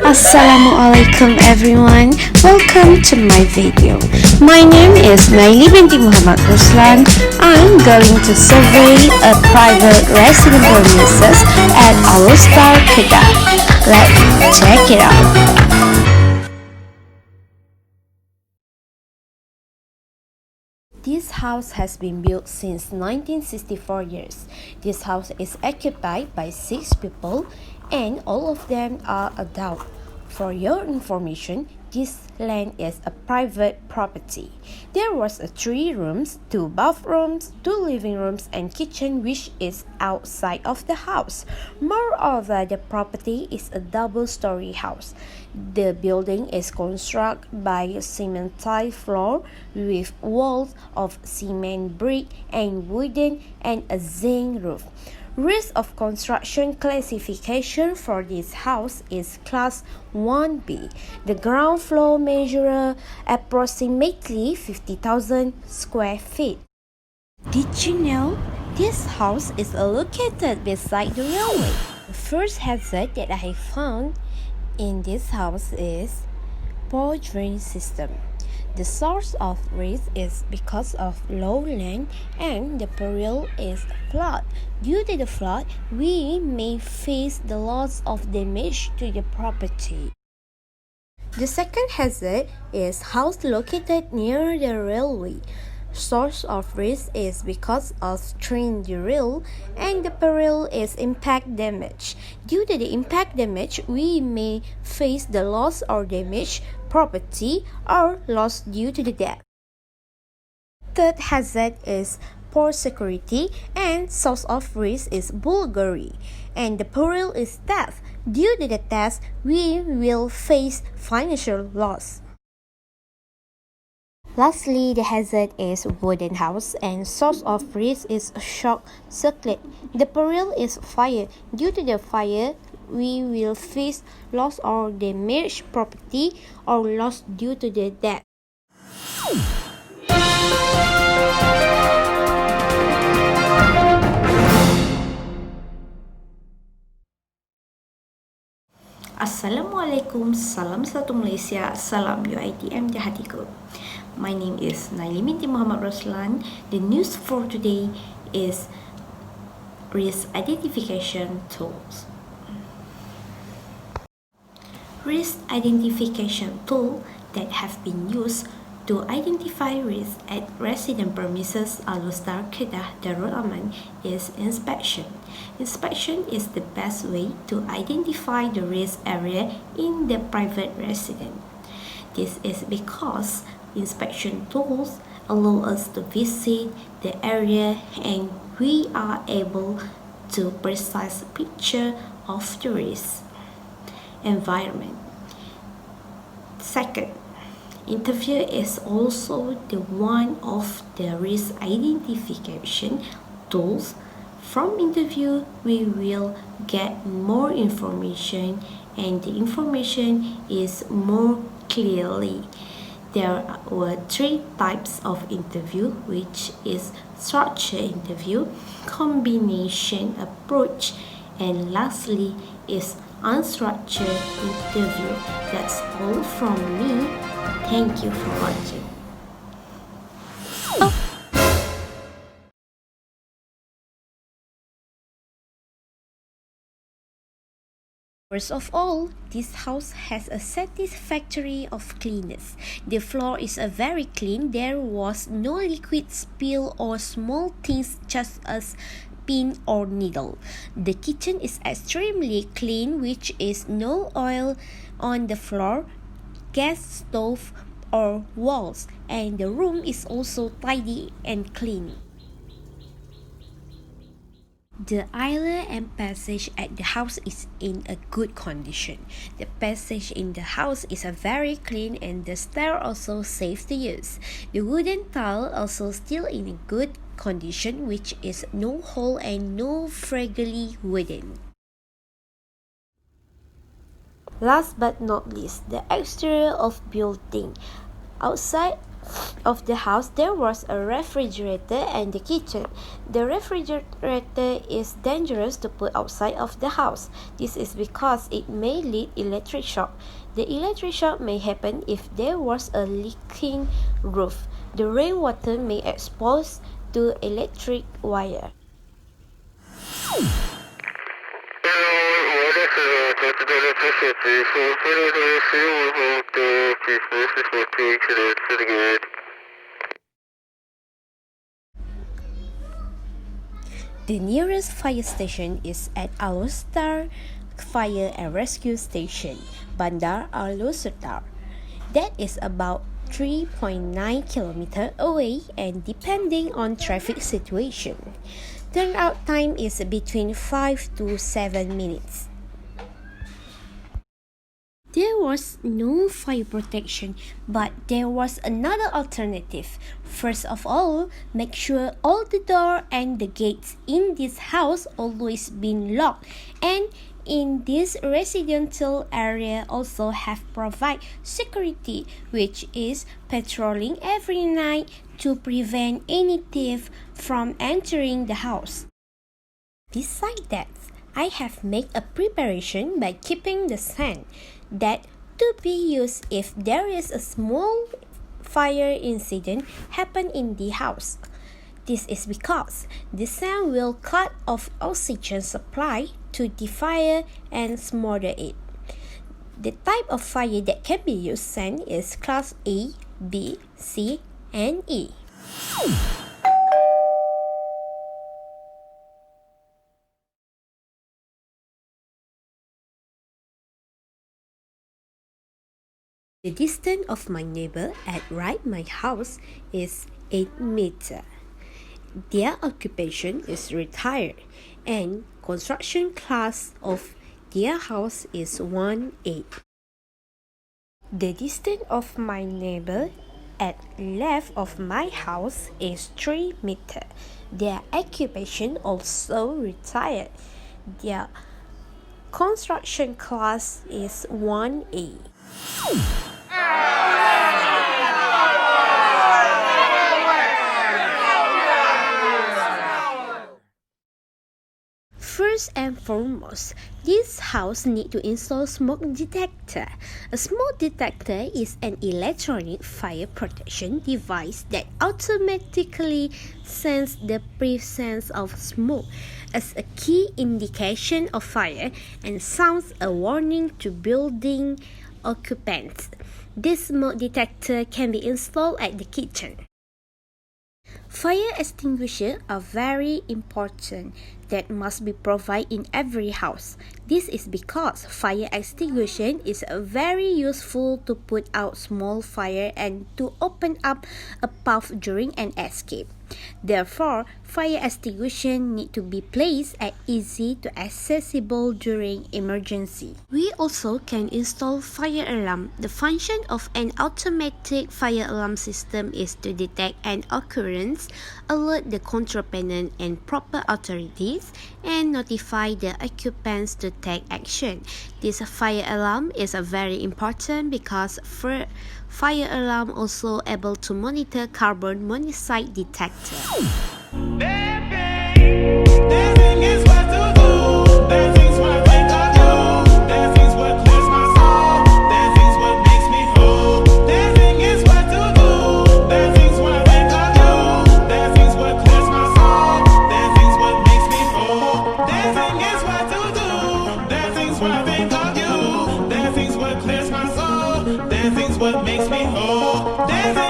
Assalamualaikum everyone, welcome to my video. My name is Naili binti Muhammad Ruslan. I'm going to survey a private resident premises at Alustar, Kedah. Let's check it out. This house has been built since 1964 years. This house is occupied by 6 people and all of them are adult. For your information, this land is a private property. There was 3 rooms, 2 bathrooms, 2 living rooms and kitchen which is outside of the house. Moreover, the property is a double-story house. The building is constructed by a cement tile floor with walls of cement brick and wooden and a zinc roof. Risk of construction classification for this house is Class 1B. The ground floor measures approximately 50,000 square feet. Did you know this house is located beside the railway? The first hazard that I found in this house is poor drain system. The source of risk is because of low land and the peril is flood. Due to the flood, we may face the loss of damage to the property. The second hazard is house located near the railway. Source of risk is because of train derail and the peril is impact damage. Due to the impact damage, we may face the loss or damage property or loss due to the death. Third hazard is poor security and source of risk is burglary and the peril is theft. Due to the theft, we will face financial loss. Lastly, the hazard is wooden house and source of risk is short circuit. The peril is fire. Due to the fire, we will face loss or damage property or loss due to the death. Assalamualaikum, salam satu Malaysia, salam UiTM di hatiku. My name is Naili binti Muhammad Ruslan. The news for today is risk identification tools. Risk identification tool that have been used to identify risk at resident premises Alustar Kedah Darul Aman is inspection. Inspection is the best way to identify the risk area in the private residence. This is because inspection tools allow us to visit the area and we are able to precise picture of the risk environment. Second, interview is also the one of the risk identification tools. From interview, we will get more information and the information is more clearly. There were 3 types of interview, which is structured interview, combination approach, and lastly is unstructured interview. That's all from me. Thank you for watching. First of all, this house has a satisfactory of cleanness. The floor is very clean. There was no liquid spill or small things such as pin or needle. The kitchen is extremely clean, which is no oil on the floor, gas stove or walls, and the room is also tidy and clean. The aisle and passage at the house is in a good condition. The passage in the house is very clean and the stair also safe to use. The wooden tile also still in a good condition, which is no hole and no fragile wooden. Last but not least, the exterior of building. Outside of the house there was a refrigerator and the kitchen. The refrigerator is dangerous to put outside of the house. This is because it may lead electric shock. The electric shock may happen if there was a leaking roof. The rainwater may expose to electric wire. The nearest fire station is at Alostar Fire and Rescue Station, Bandar Alostar. That is about 3.9 km away and depending on traffic situation. Turnout time is between 5 to 7 minutes. There was no fire protection, but there was another alternative. First of all, make sure all the doors and the gates in this house always been locked, and in this residential area also have provide security, which is patrolling every night to prevent any thief from entering the house. Besides that, I have made a preparation by keeping the sand that to be used if there is a small fire incident happen in the house. This is because the sand will cut off oxygen supply to the fire and smother it. The type of fire that can be used sand is class A, B, C, and E. The distance of my neighbor at right my house is 8 meters. Their occupation is retired and construction class of their house is 1A. The distance of my neighbor at left of my house is 3 meters. Their occupation also retired. Their construction class is 1A. First and foremost, this house need to install smoke detector. A smoke detector is an electronic fire protection device that automatically senses the presence of smoke as a key indication of fire and sounds a warning to building occupants. This smoke detector can be installed at the kitchen. Fire extinguishers are very important that must be provided in every house. This is because fire extinguishing is very useful to put out small fire and to open up a path during an escape. Therefore, fire extinguishers need to be placed at easy to accessible during emergency. We also can install fire alarm. The function of an automatic fire alarm system is to detect an occurrence, alert the control panel and proper authorities, and notify the occupants to take action. This fire alarm is very important because fire alarm also able to monitor carbon monoxide detector. What makes me whole.